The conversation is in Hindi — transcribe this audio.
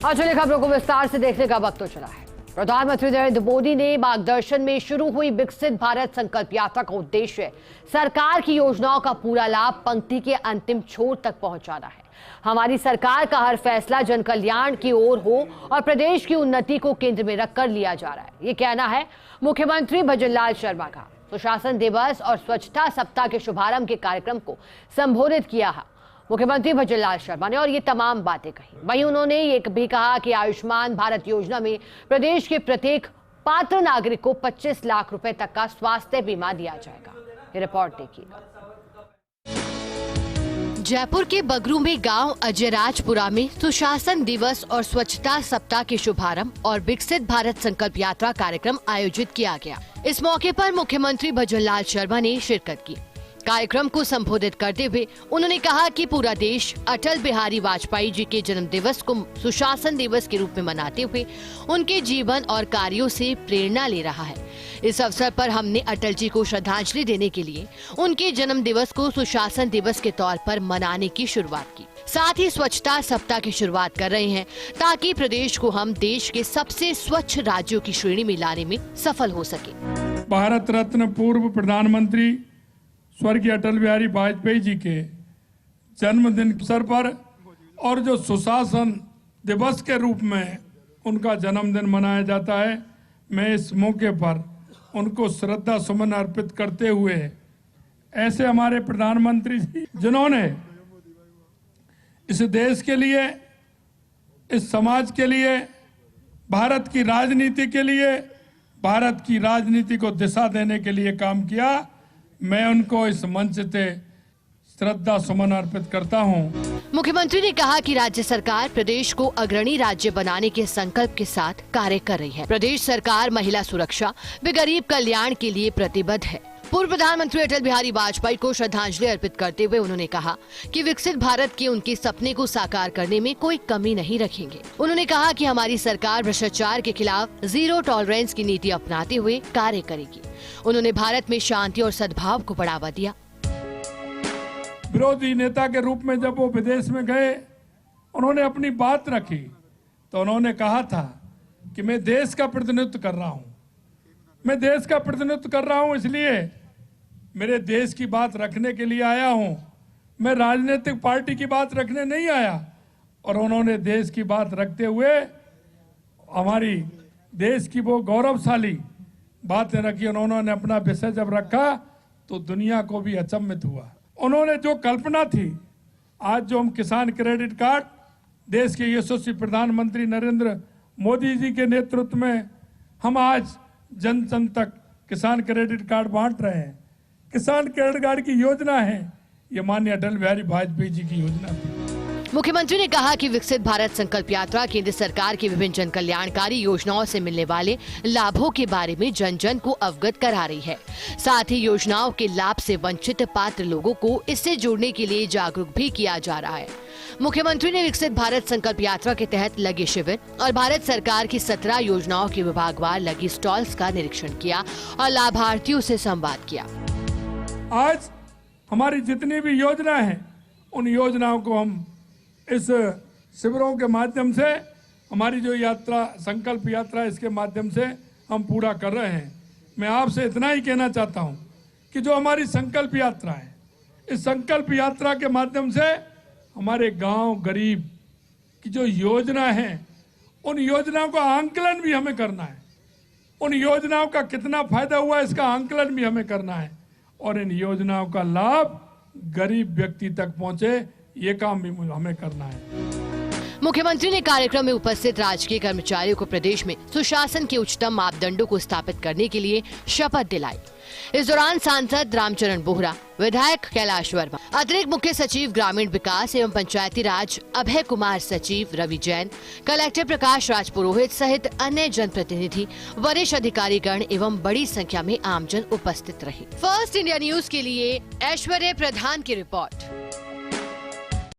आज चलिए खबरों को विस्तार से देखने का वक्त तो चला है। प्रधानमंत्री नरेंद्र मोदी ने मार्गदर्शन में शुरू हुई विकसित भारत संकल्प यात्रा का उद्देश्य सरकार की योजनाओं का पूरा लाभ पंक्ति के अंतिम छोर तक पहुंचाना है। हमारी सरकार का हर फैसला जन कल्याण की ओर हो और प्रदेश की उन्नति को केंद्र में रखकर लिया जा रहा है, ये कहना है मुख्यमंत्री भजनलाल शर्मा का। सुशासन दिवस और स्वच्छता सप्ताह के शुभारंभ के कार्यक्रम को संबोधित किया है मुख्यमंत्री भजनलाल शर्मा ने और ये तमाम बातें कही। वहीं उन्होंने ये भी कहा कि आयुष्मान भारत योजना में प्रदेश के प्रत्येक पात्र नागरिक को 25 लाख रुपए तक का स्वास्थ्य बीमा दिया जाएगा। ये रिपोर्ट देखिएगा। जयपुर के बगरू में गांव अजयराजपुरा में सुशासन दिवस और स्वच्छता सप्ताह के शुभारंभ और विकसित भारत संकल्प यात्रा कार्यक्रम आयोजित किया गया। इस मौके पर मुख्यमंत्री भजनलाल शर्मा ने शिरकत की। कार्यक्रम को संबोधित करते हुए उन्होंने कहा कि पूरा देश अटल बिहारी वाजपेयी जी के जन्म दिवस को सुशासन दिवस के रूप में मनाते हुए उनके जीवन और कार्यों से प्रेरणा ले रहा है। इस अवसर पर हमने अटल जी को श्रद्धांजलि देने के लिए उनके जन्म दिवस को सुशासन दिवस के तौर पर मनाने की शुरुआत की। साथ ही स्वच्छता सप्ताह की शुरुआत कर रहे हैं ताकि प्रदेश को हम देश के सबसे स्वच्छ राज्यों की श्रेणी में लाने में सफल हो सके। भारत रत्न पूर्व प्रधानमंत्री स्वर्गीय अटल बिहारी वाजपेयी जी के जन्मदिन अवसर पर और जो सुशासन दिवस के रूप में उनका जन्मदिन मनाया जाता है, मैं इस मौके पर उनको श्रद्धा सुमन अर्पित करते हुए ऐसे हमारे प्रधानमंत्री जी जिन्होंने इस देश के लिए, इस समाज के लिए, भारत की राजनीति के लिए, भारत की राजनीति को दिशा देने के लिए काम किया, मैं उनको इस मंच से श्रद्धा सुमन अर्पित करता हूं। मुख्यमंत्री ने कहा कि राज्य सरकार प्रदेश को अग्रणी राज्य बनाने के संकल्प के साथ कार्य कर रही है। प्रदेश सरकार महिला सुरक्षा व गरीब कल्याण के लिए प्रतिबद्ध है। पूर्व प्रधानमंत्री अटल बिहारी वाजपेयी को श्रद्धांजलि अर्पित करते हुए उन्होंने कहा कि विकसित भारत के उनके सपने को साकार करने में कोई कमी नहीं रखेंगे। उन्होंने कहा कि हमारी सरकार भ्रष्टाचार के खिलाफ जीरो टॉलरेंस की नीति अपनाते हुए कार्य करेगी। उन्होंने भारत में शांति और सद्भाव को बढ़ावा दिया। विरोधी नेता के रूप में जब वो विदेश में गए, उन्होंने अपनी बात रखी तो उन्होंने कहा था कि मैं देश का प्रतिनिधित्व कर रहा हूं, मैं देश का प्रतिनिधित्व कर रहा हूं, इसलिए मेरे देश की बात रखने के लिए आया हूं, मैं राजनीतिक पार्टी की बात रखने नहीं आया। और उन्होंने देश की बात रखते हुए हमारी देश की वो गौरवशाली बातें रखी। उन्होंने अपना विषय जब रखा तो दुनिया को भी अचंभित हुआ। उन्होंने जो कल्पना थी, आज जो हम किसान क्रेडिट कार्ड देश के यशस्वी प्रधानमंत्री नरेंद्र मोदी जी के नेतृत्व में हम आज जन जन तक किसान क्रेडिट कार्ड बांट रहे हैं। किसान क्रेडिट कार्ड की योजना है, ये माननीय अटल बिहारी वाजपेयी जी की योजना थी। मुख्यमंत्री ने कहा कि विकसित भारत संकल्प यात्रा केंद्र सरकार की विभिन्न जन कल्याणकारी योजनाओं से मिलने वाले लाभों के बारे में जन जन को अवगत करा रही है। साथ ही योजनाओं के लाभ से वंचित पात्र लोगों को इससे जोड़ने के लिए जागरूक भी किया जा रहा है। मुख्यमंत्री ने विकसित भारत संकल्प यात्रा के तहत लगे शिविर और भारत सरकार की 17 योजनाओं के विभागवार लगी स्टॉल्स का निरीक्षण किया और लाभार्थियों से संवाद किया। आज हमारी जितनी भी योजना है, उन योजनाओं को हम इस शिविरों के माध्यम से, हमारी जो यात्रा संकल्प यात्रा, इसके माध्यम से हम पूरा कर रहे हैं। मैं आपसे इतना ही कहना चाहता हूं कि जो हमारी संकल्प यात्रा है, इस संकल्प यात्रा के माध्यम से हमारे गांव गरीब की जो योजना है, उन योजनाओं का आंकलन भी हमें करना है। उन योजनाओं का कितना फायदा हुआ, इसका आंकलन भी हमें करना है और इन योजनाओं का लाभ गरीब व्यक्ति तक पहुंचे, ये काम भी हमें करना है। मुख्यमंत्री ने कार्यक्रम में उपस्थित राजकीय कर्मचारियों को प्रदेश में सुशासन के उच्चतम मापदंडों को स्थापित करने के लिए शपथ दिलाई। इस दौरान सांसद रामचरण बोहरा, विधायक कैलाश वर्मा, अतिरिक्त मुख्य सचिव ग्रामीण विकास एवं पंचायती राज अभय कुमार, सचिव रवि जैन, कलेक्टर प्रकाश राज पुरोहित सहित अन्य जनप्रतिनिधि, वरिष्ठ अधिकारीगण एवं बड़ी संख्या में आमजन उपस्थित रहे। फर्स्ट इंडिया न्यूज के लिए ऐश्वर्य प्रधान की रिपोर्ट।